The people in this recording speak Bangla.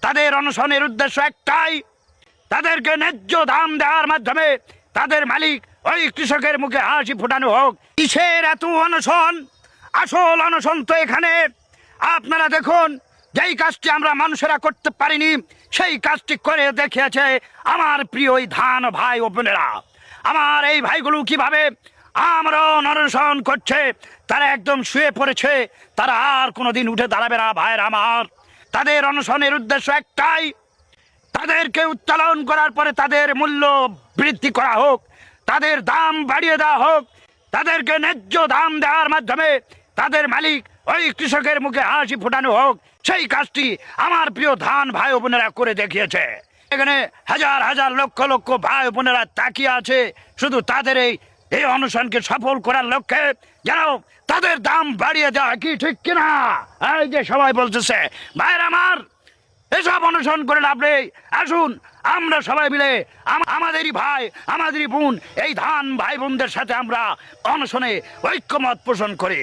তাদের অনশনের উদ্দেশ্য একটাই, তাদেরকে ন্যায্য দাম দেওয়ার মাধ্যমে তাদের মালিক ওই কৃষকের মুখে হাসি ফোটানো হোক। কিসের এত অনশন? আসল অনশন তো এখানে। আপনারা দেখুন, যেই কাজটি আমরা মানুষেরা করতে পারিনি সেই কাজটি করে দেখিয়েছে আমার প্রিয় ওই ধান ভাই ও বোনেরা। আমার এই ভাইগুলো কিভাবে আমরা অনশন করছে, তারা একদম শুয়ে পড়েছে, তারা আর কোনোদিন উঠে দাঁড়াবে না। ভাইয়ের আমার, তাদের অনশনের উদ্দেশ্য একটাই, তাদেরকে উত্তোলন করার পরে তাদের মূল্য বৃদ্ধি করা হোক, তাদের দাম বাড়িয়ে দেওয়া হোক, তাদেরকে ন্যায্য দাম দেওয়ার মাধ্যমে তাদের মালিক ওই কৃষকের মুখে হাসি ফোটানো হোক। সেই কাজটি আমার প্রিয় ধান ভাই বোনেরা করে দেখিয়েছে। এখানে হাজার হাজার লক্ষ লক্ষ ভাই বোনেরা তাকিয়ে আছে শুধু তাদের এই অনশনকে সফল করার লক্ষ্যে, যেন তাদের দাম বাড়িয়ে দেওয়া। কি ঠিক কিনা? এই যে সবাই বলতেছে, ভাইয়ের আমার, এসব অনশন করে লাভ নেই। আসুন আমরা সবাই মিলে আমাদেরই ভাই আমাদেরই বোন এই ধান ভাই বোনদের সাথে আমরা অনশনে ঐক্যমত পোষণ করি।